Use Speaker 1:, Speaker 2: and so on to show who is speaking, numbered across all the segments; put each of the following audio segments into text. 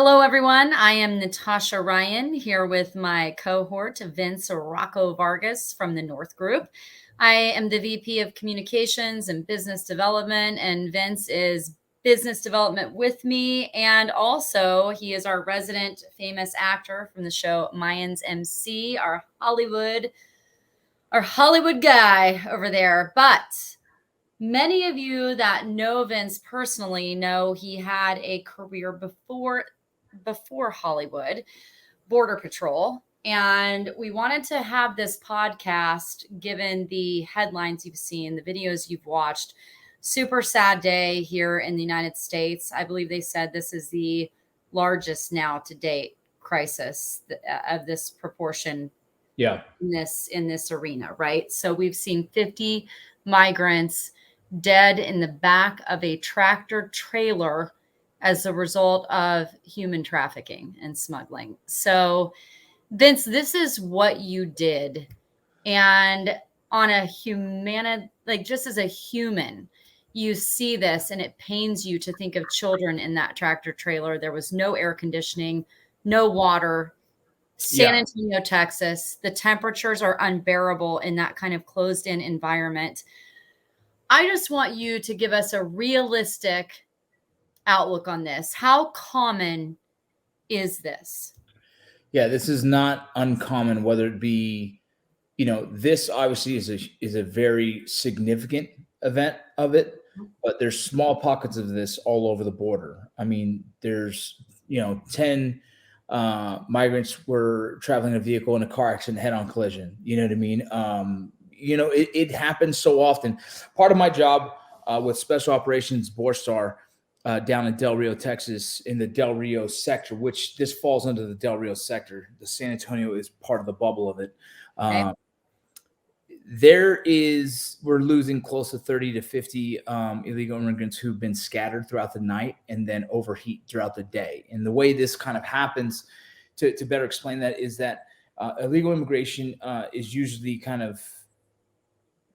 Speaker 1: Hello, everyone. I am Natasha Ryan here with my cohort, Vince Vargas from the North Group. I am the VP of Communications and Business Development, and Vince is business development with me. And also, he is our resident famous actor from the show Mayans MC, our Hollywood guy over there. But many of you that know Vince personally know he had a career before Hollywood, Border Patrol. And we wanted to have this podcast, given the headlines you've seen, the videos you've watched. Super sad day here in the United States. I believe they said this is the largest now to date crisis of this proportion.
Speaker 2: Yeah.
Speaker 1: In this arena, right? So we've seen 50 migrants dead in the back of a tractor trailer as a result of human trafficking and smuggling. So, Vince, this is what you did. And on a just as a human, you see this and it pains you to think of children in that tractor trailer. There was no air conditioning, no water. San Antonio, Texas, the temperatures are unbearable in that kind of closed-in environment. I just want you to give us a realistic outlook on this. How common is this?
Speaker 2: Yeah, this is not uncommon, whether it be, this obviously is a very significant event of it, but there's small pockets of this all over the border. I mean, there's, 10 migrants were traveling in a vehicle in a car accident, head-on collision. You know what I mean? It happens so often. Part of my job with Special Operations Borstar down in Del Rio, Texas, in the Del Rio sector, which this falls under the Del Rio sector. The San Antonio is part of the bubble of it.
Speaker 1: Okay.
Speaker 2: We're losing close to 30 to 50 illegal immigrants who've been scattered throughout the night and then overheat throughout the day. And the way this kind of happens, to better explain that, is that illegal immigration is usually kind of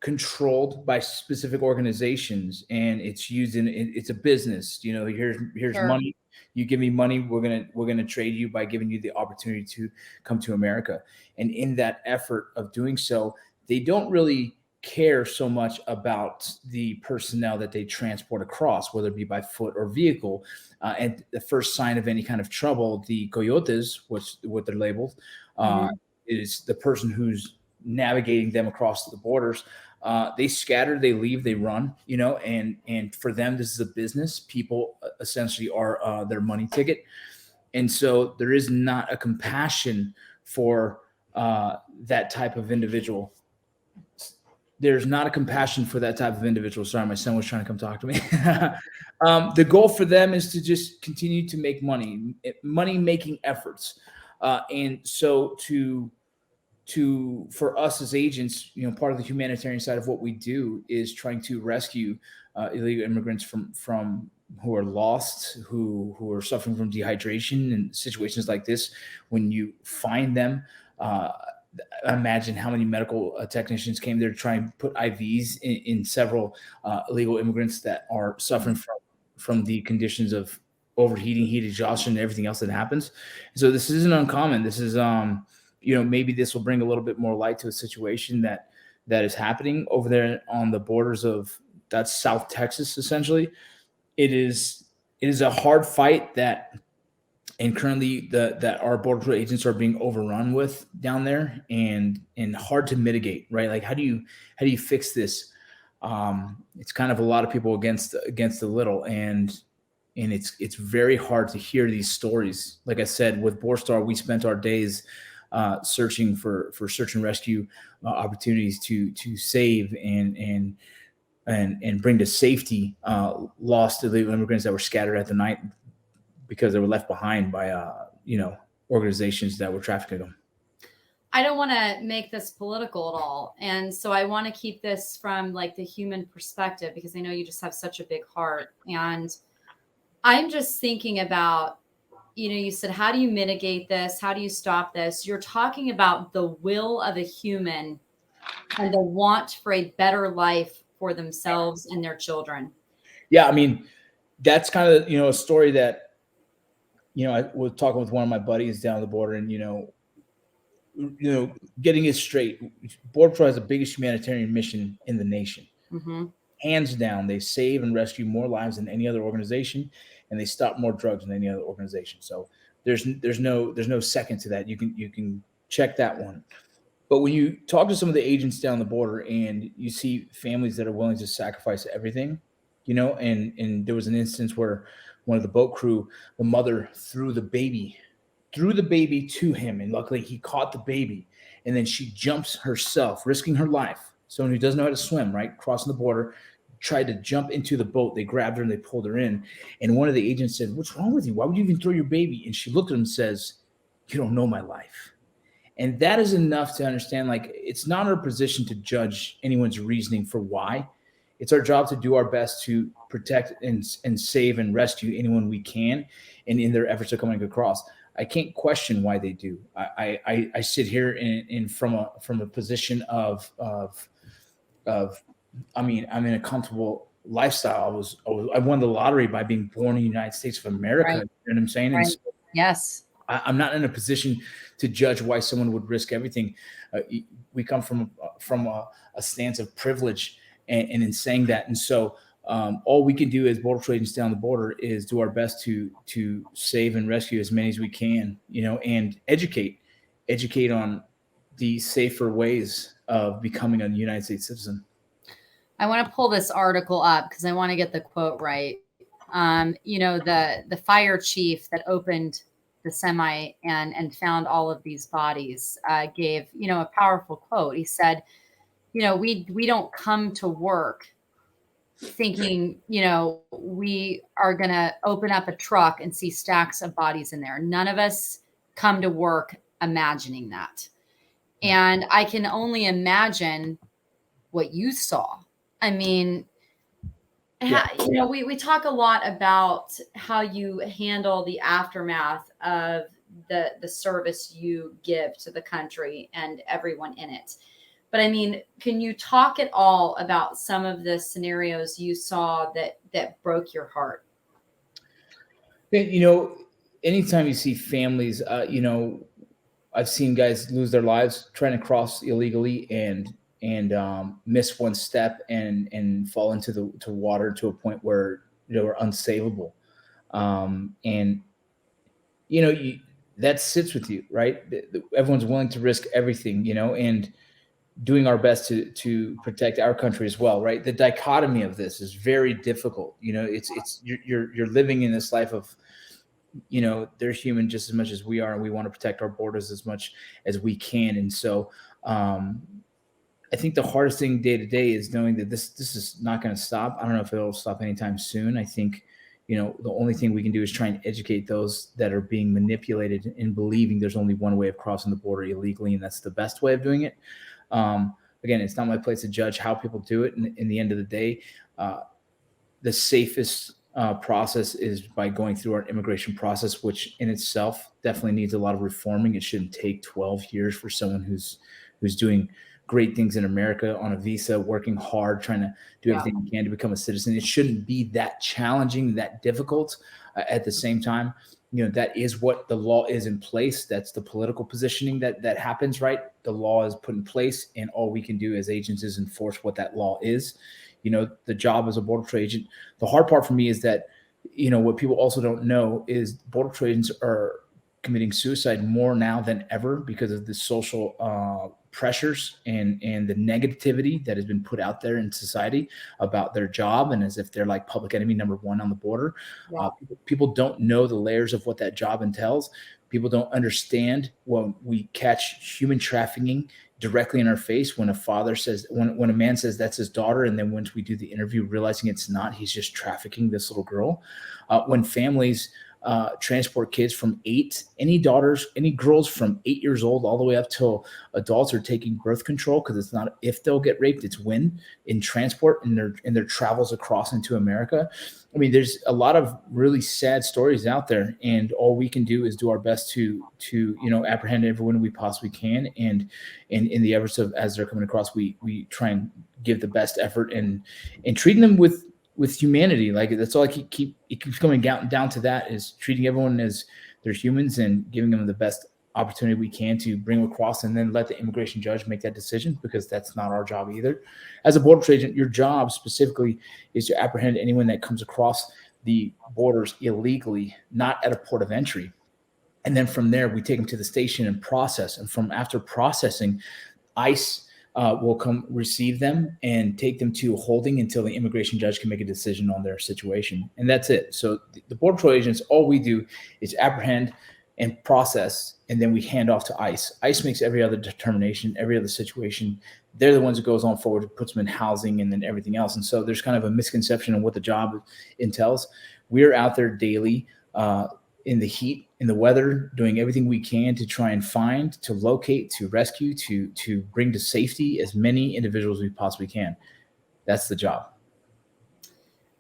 Speaker 2: controlled by specific organizations, and it's used it's a business. Here's
Speaker 1: Sure.
Speaker 2: Money. You give me money, we're gonna trade you by giving you the opportunity to come to America. And in that effort of doing so, they don't really care so much about the personnel that they transport across, whether it be by foot or vehicle. And the first sign of any kind of trouble, the coyotes, what they're labeled, is the person who's navigating them across the borders. They scatter, they leave, they run, and for them, this is a business. People essentially are their money ticket. And so there is not a compassion for that type of individual. There's not a compassion for that type of individual. Sorry, my son was trying to come talk to me. The goal for them is to just continue to make money-making efforts. And so for us as agents, part of the humanitarian side of what we do is trying to rescue illegal immigrants from who are lost, who are suffering from dehydration and situations like this. When you find them, imagine how many medical technicians came there to try and put IVs in several illegal immigrants that are suffering from the conditions of overheating, heat exhaustion, and everything else that happens. So this isn't uncommon. This is maybe this will bring a little bit more light to a situation that is happening over there on the borders of that's South Texas. Essentially, it is a hard fight and currently that our border patrol agents are being overrun with down there, and hard to mitigate, right? Like, how do you fix this? It's kind of a lot of people against the little, and it's very hard to hear these stories. Like I said, with Borstar, we spent our days searching for search and rescue opportunities to save and bring to safety lost illegal immigrants that were scattered at the night because they were left behind by organizations that were trafficking them.
Speaker 1: I don't want to make this political at all, and so I want to keep this from like the human perspective, because I know you just have such a big heart. And I'm just thinking about, you said, how do you mitigate this? How do you stop this? You're talking about the will of a human and the want for a better life for themselves and their children.
Speaker 2: Yeah, I mean, that's kind of, a story that, I was talking with one of my buddies down the border, and getting it straight, Border Patrol has the biggest humanitarian mission in the nation.
Speaker 1: Mm-hmm.
Speaker 2: Hands down, they save and rescue more lives than any other organization, and they stop more drugs than any other organization. So there's no second to that. You can check that one. But when you talk to some of the agents down the border and you see families that are willing to sacrifice everything, and there was an instance where one of the boat crew, the mother threw the baby to him, and luckily he caught the baby, and then she jumps herself, risking her life. Someone who doesn't know how to swim, right, crossing the border, tried to jump into the boat. They grabbed her and they pulled her in. And one of the agents said, "What's wrong with you? Why would you even throw your baby?" And she looked at him and says, "You don't know my life." And that is enough to understand, like, it's not our position to judge anyone's reasoning for why. It's our job to do our best to protect and save and rescue anyone we can, and in their efforts of coming across. I can't question why they do. I sit here in from a position of I mean, I'm in a comfortable lifestyle. I won the lottery by being born in the United States of America.
Speaker 1: Right.
Speaker 2: You know what I'm saying?
Speaker 1: Right.
Speaker 2: And so
Speaker 1: Yes.
Speaker 2: I'm not in a position to judge why someone would risk everything. We come from a stance of privilege, and in saying that, and so all we can do as border patrol agents down the border is do our best to save and rescue as many as we can, and educate on the safer ways of becoming a United States citizen.
Speaker 1: I want to pull this article up because I want to get the quote right. The fire chief that opened the semi and found all of these bodies gave, a powerful quote. He said, we don't come to work thinking, we are going to open up a truck and see stacks of bodies in there. None of us come to work imagining that. And I can only imagine what you saw. I mean, we talk a lot about how you handle the aftermath of the service you give to the country and everyone in it. But I mean, can you talk at all about some of the scenarios you saw that broke your heart?
Speaker 2: Anytime you see families, I've seen guys lose their lives trying to cross illegally and miss one step and fall into the water to a point where they were unsavable. And that sits with you, right? Everyone's willing to risk everything, and doing our best to protect our country as well, right? The dichotomy of this is very difficult. You're living in this life of, they're human just as much as we are, and we want to protect our borders as much as we can. And so I think the hardest thing day to day is knowing that this is not going to stop. I don't know if it'll stop anytime soon. I think, the only thing we can do is try and educate those that are being manipulated in believing there's only one way of crossing the border illegally, and that's the best way of doing it. Again, it's not my place to judge how people do it. In the end of the day, the safest process is by going through our immigration process, which in itself definitely needs a lot of reforming. It shouldn't take 12 years for someone who's doing great things in America on a visa, working hard, trying to do everything he can to become a citizen. It shouldn't be that challenging, that difficult. At the same time, that is what the law is in place. That's the political positioning that happens, right? The law is put in place, and all we can do as agents is enforce what that law is. The job as a border patrol agent, the hard part for me is that, what people also don't know is border patrol agents are committing suicide more now than ever because of the social pressures and the negativity that has been put out there in society about their job, and as if they're like public enemy number one on the border. People don't know the layers of what that job entails. People don't understand when we catch human trafficking directly in our face, when when a man says that's his daughter, and then once we do the interview realizing it's not, he's just trafficking this little girl. When families transport kids from any girls from 8 years old all the way up till adults are taking birth control, because it's not if they'll get raped, it's when, in transport in their travels across into America. I mean, there's a lot of really sad stories out there, and all we can do is do our best to apprehend everyone we possibly can, and in the efforts of as they're coming across, we try and give the best effort and treating them with humanity. Like, that's all it keeps coming down to, that is treating everyone as they're humans, and giving them the best opportunity we can to bring them across, and then let the immigration judge make that decision, because that's not our job either. As a border agent, your job specifically is to apprehend anyone that comes across the borders illegally, not at a port of entry. And then from there, we take them to the station and process. And from after processing, ICE will come receive them and take them to holding until the immigration judge can make a decision on their situation. And that's it. So the Border Patrol agents, all we do is apprehend and process, and then we hand off to ICE. ICE makes every other determination, every other situation. They're the ones that goes on forward, puts them in housing, and then everything else. And so there's kind of a misconception of what the job entails. We're out there daily, in the heat, in the weather, doing everything we can to try and find, to locate, to rescue, to bring to safety as many individuals we possibly can. That's the job.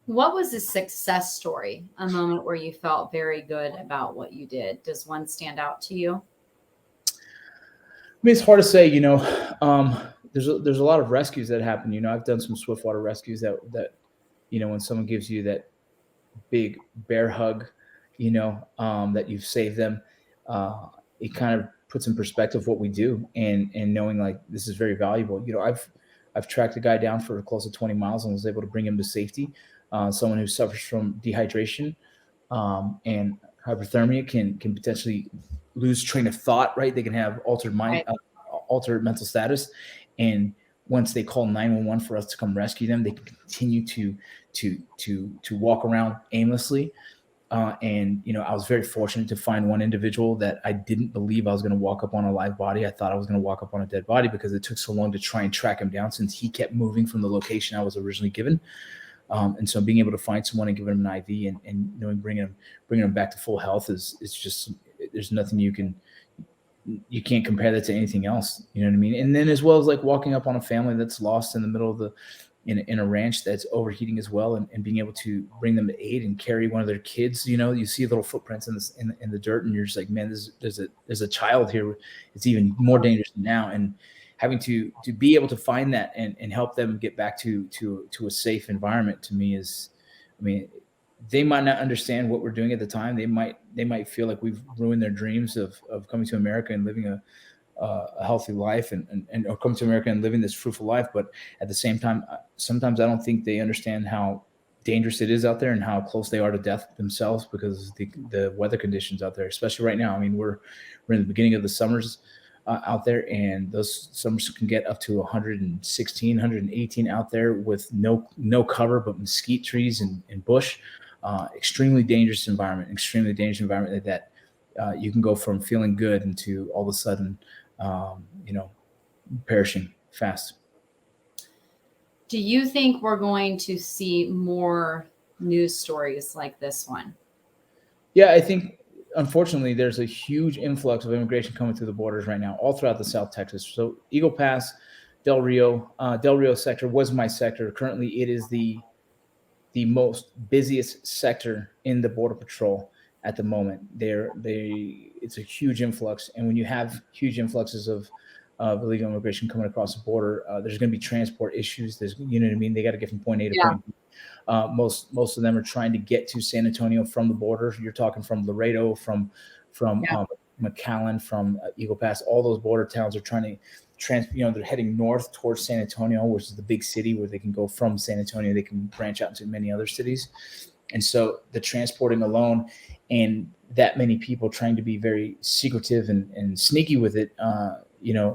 Speaker 1: What was a success story, a moment where you felt very good about what you did? Does one stand out to you?
Speaker 2: I mean, it's hard to say, there's a lot of rescues that happen. I've done some swiftwater rescues that, when someone gives you that big bear hug, that you've saved them, it kind of puts in perspective what we do, and knowing like this is very valuable. I've tracked a guy down for close to 20 miles and was able to bring him to safety. Someone who suffers from dehydration and hypothermia can potentially lose train of thought, right? They can have altered mind,
Speaker 1: Right.
Speaker 2: altered mental status. And once they call 911 for us to come rescue them, they can continue to walk around aimlessly. And I was very fortunate to find one individual that I didn't believe I was going to walk up on a live body. I thought I was going to walk up on a dead body, because it took so long to try and track him down, since he kept moving from the location I was originally given. And so being able to find someone and give him an IV, and bringing him back to full health is just, there's nothing you can't compare that to anything else. You know what I mean? And then as well as like walking up on a family that's lost in the middle of in a ranch that's overheating as well, and being able to bring them to aid and carry one of their kids. You see little footprints in the dirt, and you're just like, man, there's a child here. It's even more dangerous now. And having to be able to find that and help them get back to a safe environment, to me is, I mean, they might not understand what we're doing at the time. They might feel like we've ruined their dreams of coming to America and living a healthy life, or come to America and living this fruitful life. But at the same time, sometimes I don't think they understand how dangerous it is out there and how close they are to death themselves, because the weather conditions out there, especially right now. I mean, we're in the beginning of the summers out there, and those summers can get up to 116, 118 out there with no cover but mesquite trees and bush. Extremely dangerous environment that you can go from feeling good into all of a sudden, perishing fast.
Speaker 1: Do you think we're going to see more news stories like this one?
Speaker 2: Yeah, I think, unfortunately, there's a huge influx of immigration coming through the borders right now, all throughout the South Texas. So Eagle Pass, Del Rio sector was my sector. Currently, it is the most busiest sector in the Border Patrol at the moment. It's a huge influx, and when you have huge influxes of illegal immigration coming across the border, there's going to be transport issues. You know what I mean? They got to get from point A to point B. Most of them are trying to get to San Antonio from the border. You're talking from Laredo, from McAllen, from Eagle Pass. All those border towns are trying to they're heading north towards San Antonio, which is the big city where they can go from San Antonio. They can branch out into many other cities. And so the transporting alone, and that many people trying to be very secretive and sneaky with it,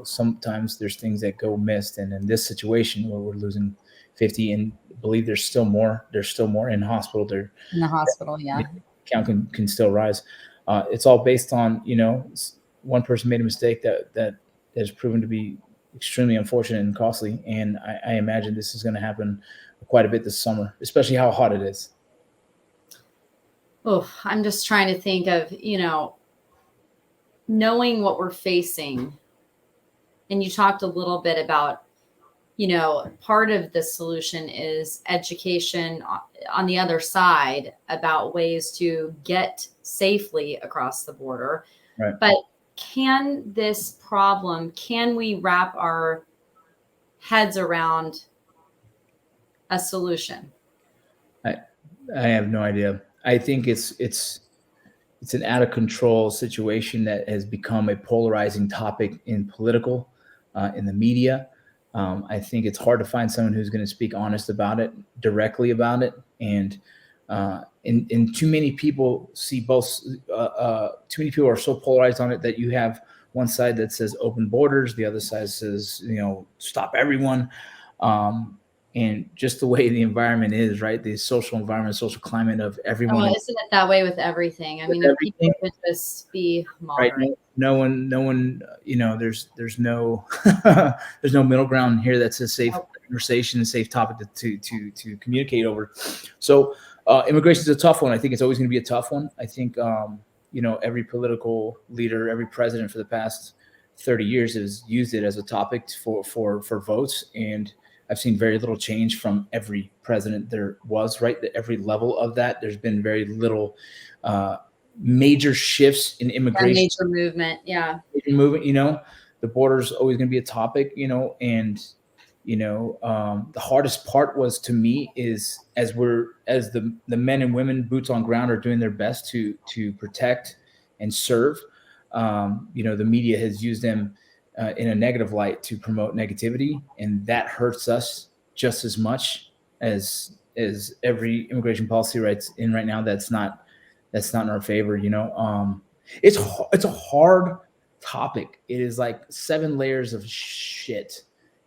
Speaker 2: sometimes there's things that go missed. And in this situation where we're losing 50, and believe there's still more in hospital,
Speaker 1: In the hospital, yeah.
Speaker 2: Count can still rise. It's all based on, one person made a mistake that has proven to be extremely unfortunate and costly. And I imagine this is going to happen quite a bit this summer, especially how hot it is.
Speaker 1: Oh, I'm just trying to think of, knowing what we're facing. And you talked a little bit about, part of the solution is education on the other side about ways to get safely across the border.
Speaker 2: Right.
Speaker 1: But can we wrap our heads around a solution?
Speaker 2: I have no idea. I think it's it's an out of control situation that has become a polarizing topic in political, in the media. I think it's hard to find someone who's going to speak honest about it, directly about it, and too many people see both. Too many people are so polarized on it that you have one side that says open borders, the other side says stop everyone. And just the way the environment is, right? The social environment, social climate of everyone.
Speaker 1: Oh, isn't it that way with everything? I mean, if people could just be moderate.
Speaker 2: Right? No one, there's no, there's no middle ground here. That's a safe conversation, a safe topic to communicate over. So immigration is a tough one. I think it's always going to be a tough one. I think, every political leader, every president for the past 30 years has used it as a topic for votes. And I've seen very little change from every president there was, right? At every level of that, there's been very little major shifts in immigration.
Speaker 1: Major movement, yeah.
Speaker 2: Major movement, the border's always going to be a topic, and the hardest part was to me is as the men and women boots on ground are doing their best to protect and serve. The media has used them in a negative light to promote negativity, and that hurts us just as much as every immigration policy right now. That's not in our favor. It's a hard topic. It is like 7 layers of shit,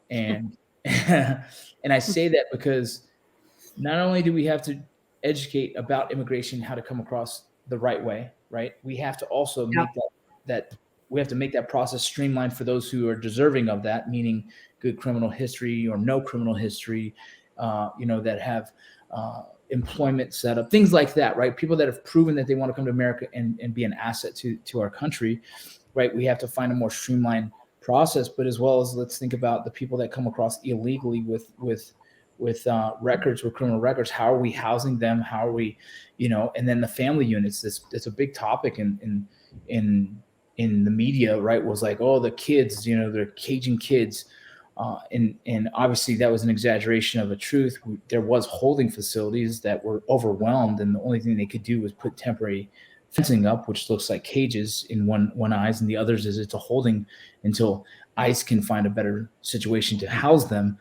Speaker 2: and and I say that because not only do we have to educate about immigration, how to come across the right way, right? We have to also make that process streamlined for those who are deserving of that, meaning good criminal history or no criminal history, that have employment set up, things like that, right? People that have proven that they want to come to America and be an asset to our country, right? We have to find a more streamlined process, but as well as let's think about the people that come across illegally with records, with criminal records. How are we housing them? How are we, and then the family units. It's a big topic in the media, right? Was like, oh, the kids, they're caging kids. And obviously that was an exaggeration of a truth. There was holding facilities that were overwhelmed, and the only thing they could do was put temporary fencing up, which looks like cages in one eyes, and the others is it's a holding until ICE can find a better situation to house them,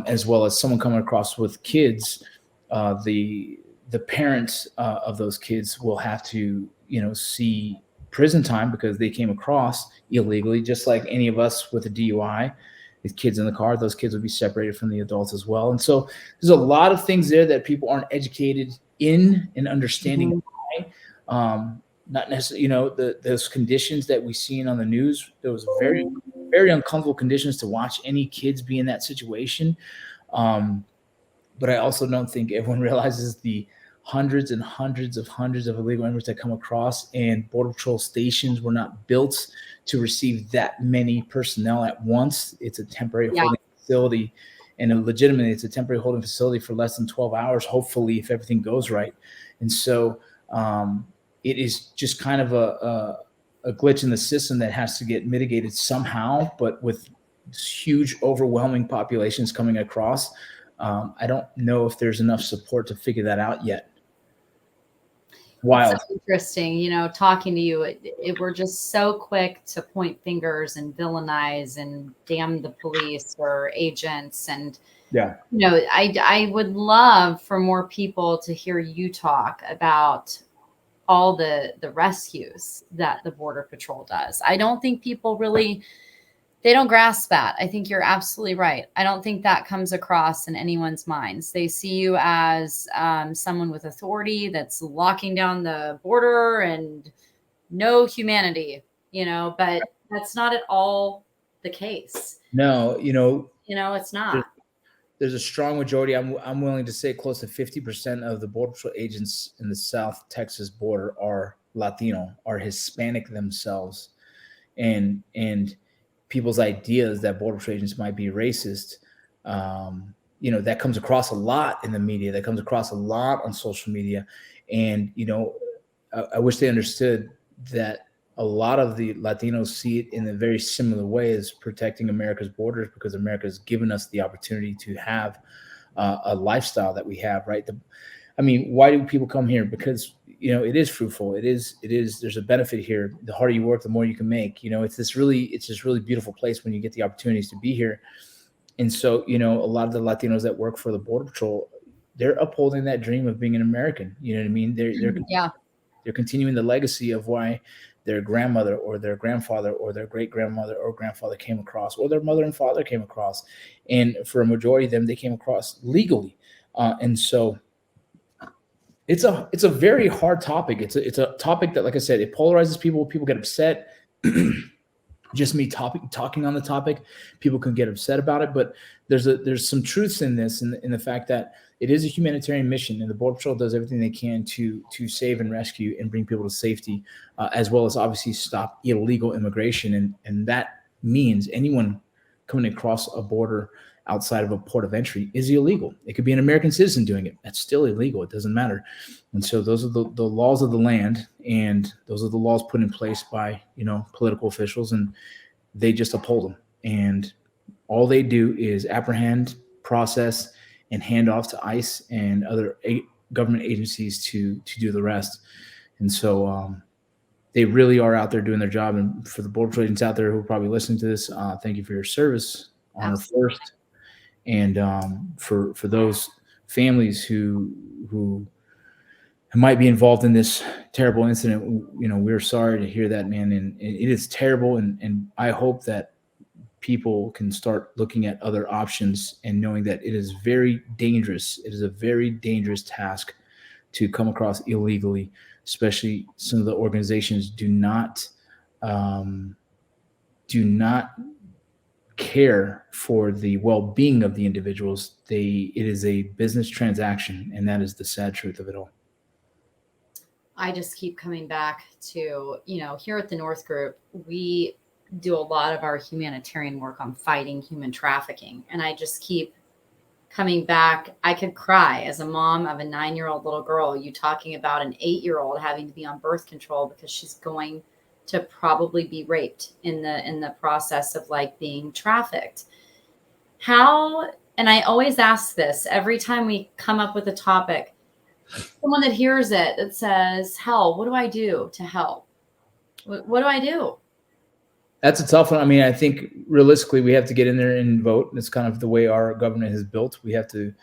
Speaker 2: as well as someone coming across with kids. The parents of those kids will have to see prison time because they came across illegally, just like any of us with a DUI. These kids in the car, those kids will be separated from the adults as well. And so there's a lot of things there that people aren't educated in and understanding why. Not necessarily, those conditions that we seen on the news, those very, very uncomfortable conditions to watch any kids be in that situation. But I also don't think everyone realizes the hundreds and hundreds of illegal immigrants that come across, and Border Patrol stations were not built to receive that many personnel at once. It's a temporary holding facility, and legitimately it's a temporary holding facility for less than 12 hours, hopefully, if everything goes right. And so it is just kind of a glitch in the system that has to get mitigated somehow, but with huge, overwhelming populations coming across, I don't know if there's enough support to figure that out yet. Wild.
Speaker 1: It's so interesting, talking to you. We're just so quick to point fingers and villainize and damn the police or agents. And, I would love for more people to hear you talk about all the rescues that the Border Patrol does. I don't think people really, they don't grasp that. I think you're absolutely right. I don't think that comes across in anyone's minds. They see you as someone with authority that's locking down the border and no humanity, but that's not at all the case.
Speaker 2: No,
Speaker 1: it's not.
Speaker 2: There's a strong majority. I'm willing to say close to 50% of the Border Patrol agents in the South Texas border are Latino, are Hispanic themselves. And people's ideas that Border Patrol agents might be racist, that comes across a lot in the media. That comes across a lot on social media. And, I wish they understood that a lot of the Latinos see it in a very similar way as protecting America's borders, because America has given us the opportunity to have a lifestyle that we have, right? Why do people come here? Because it is fruitful. There's a benefit here. The harder you work, the more you can make. It's this really beautiful place when you get the opportunities to be here. And so, a lot of the Latinos that work for the Border Patrol, they're upholding that dream of being an American. You know what I mean?
Speaker 1: Yeah.
Speaker 2: They're continuing the legacy of why their grandmother or their grandfather or their great grandmother or grandfather came across, or their mother and father came across. And for a majority of them, they came across legally. And so it's a very hard topic. It's a topic that, like I said, it polarizes people. People get upset. Just me talking on the topic, people can get upset about it, but there's some truths in this, in the fact that it is a humanitarian mission, and the Border Patrol does everything they can to save and rescue and bring people to safety, as well as obviously stop illegal immigration, and that means anyone coming across a border outside of a port of entry is illegal. It could be an American citizen doing it. That's still illegal. It doesn't matter. And so those are the laws of the land, and those are the laws put in place by, political officials, and they just uphold them. And all they do is apprehend, process, and hand off to ICE and other government agencies to do the rest. And so they really are out there doing their job. And for the Border Patrol agents out there who are probably listening to this, thank you for your service. Honor first. And for those families who might be involved in this terrible incident, we're sorry to hear that, man. And it is terrible. And I hope that people can start looking at other options and knowing that it is very dangerous. It is a very dangerous task to come across illegally, especially some of the organizations do not care for the well-being of the individuals. It is a business transaction, and that is the sad truth of it all.
Speaker 1: I just keep coming back to, here at the North Group, we do a lot of our humanitarian work on fighting human trafficking. And I just keep coming back. I could cry as a mom of a 9-year-old little girl, you talking about an 8-year-old having to be on birth control because she's going to probably be raped in the process of being trafficked. How, and I always ask this every time we come up with a topic, someone that hears it that says, hell, what do I do to help? What do I do?
Speaker 2: That's a tough one. I mean, I think realistically, we have to get in there and vote. It's kind of the way our government is built. We have to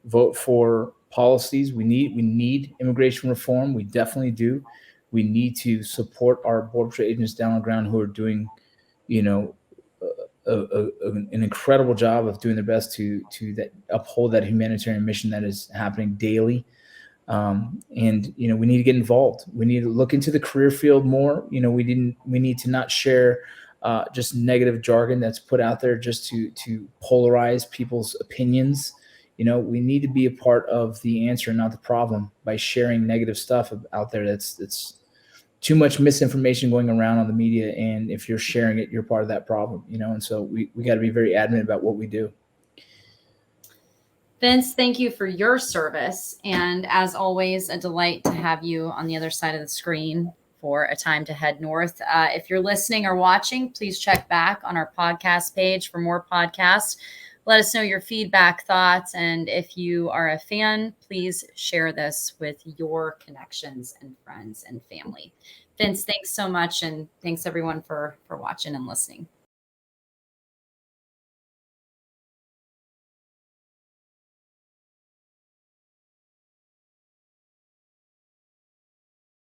Speaker 2: vote for policies. We need immigration reform. We definitely do. We need to support our Border Patrol agents down on the ground who are doing, an incredible job of doing their best to uphold that humanitarian mission that is happening daily. And we need to get involved. We need to look into the career field more. We need to not share just negative jargon that's put out there just to polarize people's opinions. We need to be a part of the answer, not the problem, by sharing negative stuff out there. That's too much misinformation going around on the media, and if you're sharing it, you're part of that problem. And so we got to be very adamant about what we do.
Speaker 1: Vince, thank you for your service. And as always, a delight to have you on the other side of the screen for A Time to Head North. If you're listening or watching, please check back on our podcast page for more podcasts. Let us know your feedback, thoughts, and if you are a fan, please share this with your connections and friends and family. Vince, thanks so much, and thanks everyone for watching and listening.